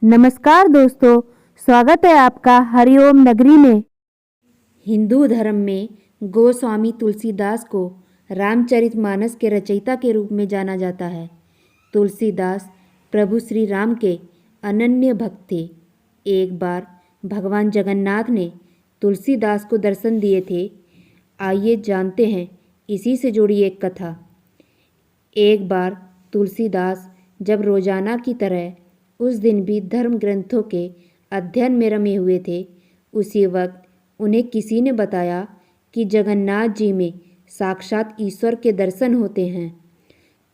नमस्कार दोस्तों, स्वागत है आपका हरिओम नगरी में। हिंदू धर्म में गोस्वामी तुलसीदास को रामचरितमानस के रचयिता के रूप में जाना जाता है। तुलसीदास प्रभु श्री राम के अनन्य भक्त थे। एक बार भगवान जगन्नाथ ने तुलसीदास को दर्शन दिए थे। आइए जानते हैं इसी से जुड़ी एक कथा। एक बार तुलसीदास जब रोजाना की तरह उस दिन भी धर्म ग्रंथों के अध्ययन में रमे हुए थे, उसी वक्त उन्हें किसी ने बताया कि जगन्नाथ जी में साक्षात ईश्वर के दर्शन होते हैं।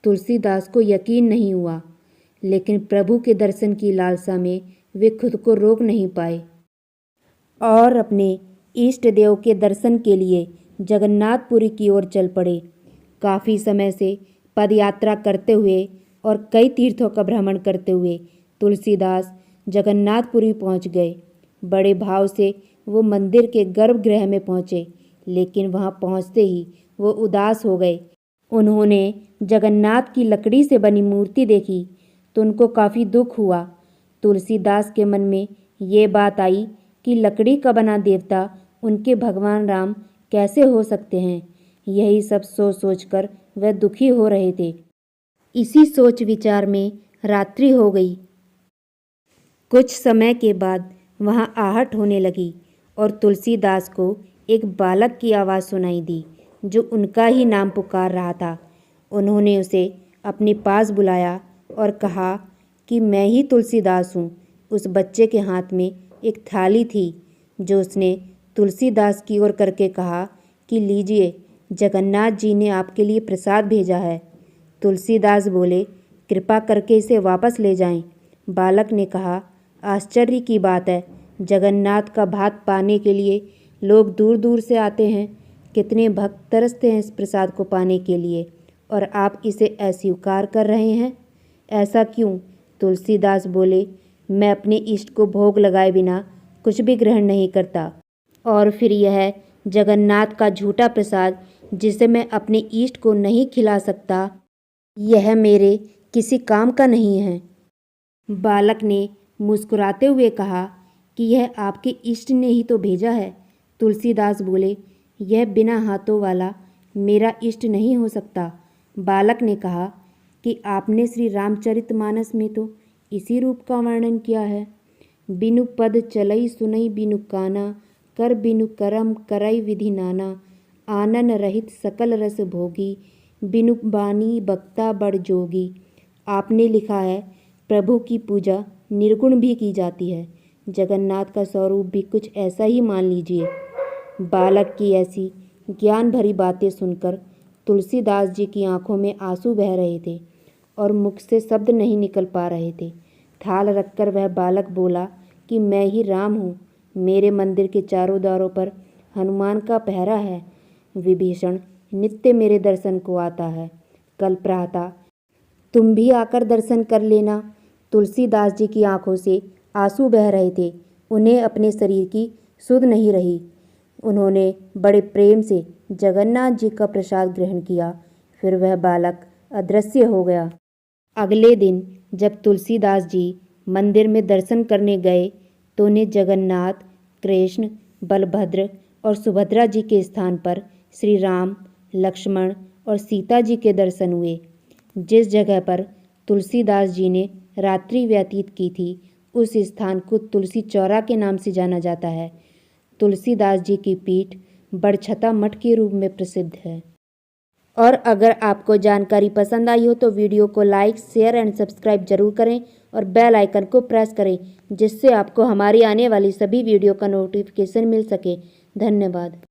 तुलसीदास को यकीन नहीं हुआ, लेकिन प्रभु के दर्शन की लालसा में वे खुद को रोक नहीं पाए और अपने इष्ट देव के दर्शन के लिए जगन्नाथपुरी की ओर चल पड़े। काफ़ी समय से पदयात्रा करते हुए और कई तीर्थों का भ्रमण करते हुए तुलसीदास जगन्नाथपुरी पहुंच गए। बड़े भाव से वो मंदिर के गर्भगृह में पहुंचे, लेकिन वहां पहुंचते ही वो उदास हो गए। उन्होंने जगन्नाथ की लकड़ी से बनी मूर्ति देखी तो उनको काफ़ी दुख हुआ। तुलसीदास के मन में ये बात आई कि लकड़ी का बना देवता उनके भगवान राम कैसे हो सकते हैं। यही सब सोच सोचकर वह दुखी हो रहे थे। इसी सोच विचार में रात्रि हो गई। कुछ समय के बाद वहां आहट होने लगी और तुलसीदास को एक बालक की आवाज़ सुनाई दी जो उनका ही नाम पुकार रहा था। उन्होंने उसे अपने पास बुलाया और कहा कि मैं ही तुलसीदास हूँ। उस बच्चे के हाथ में एक थाली थी जो उसने तुलसीदास की ओर करके कहा कि लीजिए, जगन्नाथ जी ने आपके लिए प्रसाद भेजा है। तुलसीदास बोले, कृपा करके इसे वापस ले जाएं। बालक ने कहा, आश्चर्य की बात है, जगन्नाथ का भात पाने के लिए लोग दूर दूर से आते हैं। कितने भक्त तरसते हैं इस प्रसाद को पाने के लिए, और आप इसे अस्वीकार कर रहे हैं। ऐसा क्यों? तुलसीदास बोले, मैं अपने इष्ट को भोग लगाए बिना कुछ भी ग्रहण नहीं करता, और फिर यह जगन्नाथ का झूठा प्रसाद जिसे मैं अपने इष्ट को नहीं खिला सकता, यह मेरे किसी काम का नहीं है। बालक ने मुस्कुराते हुए कहा कि यह आपके इष्ट ने ही तो भेजा है। तुलसीदास बोले, यह बिना हाथों वाला मेरा इष्ट नहीं हो सकता। बालक ने कहा कि आपने श्री रामचरितमानस में तो इसी रूप का वर्णन किया है। बिनु पद चलई सुनई बिनु काना, कर बिनु करम करई विधि नाना, आनन रहित सकल रस भोगी, बिनु बानी बक्ता बड़ जोगी। आपने लिखा है, प्रभु की पूजा निर्गुण भी की जाती है। जगन्नाथ का स्वरूप भी कुछ ऐसा ही मान लीजिए। बालक की ऐसी ज्ञान भरी बातें सुनकर तुलसीदास जी की आंखों में आंसू बह रहे थे और मुख से शब्द नहीं निकल पा रहे थे। थाल रखकर वह बालक बोला कि मैं ही राम हूँ। मेरे मंदिर के चारों द्वारों पर हनुमान का पहरा है। विभीषण नित्य मेरे दर्शन को आता है। कल प्रातः तुम भी आकर दर्शन कर लेना। तुलसीदास जी की आंखों से आंसू बह रहे थे। उन्हें अपने शरीर की सुध नहीं रही। उन्होंने बड़े प्रेम से जगन्नाथ जी का प्रसाद ग्रहण किया। फिर वह बालक अदृश्य हो गया। अगले दिन जब तुलसीदास जी मंदिर में दर्शन करने गए तो उन्हें जगन्नाथ, कृष्ण, बलभद्र और सुभद्रा जी के स्थान पर श्री राम, लक्ष्मण और सीता जी के दर्शन हुए। जिस जगह पर तुलसीदास जी ने रात्रि व्यतीत की थी, उस स्थान को तुलसी चौरा के नाम से जाना जाता है। तुलसीदास जी की पीठ बड़छता मठ के रूप में प्रसिद्ध है। और अगर आपको जानकारी पसंद आई हो तो वीडियो को लाइक, शेयर एंड सब्सक्राइब जरूर करें और बेल आइकन को प्रेस करें, जिससे आपको हमारी आने वाली सभी वीडियो का नोटिफिकेशन मिल सके। धन्यवाद।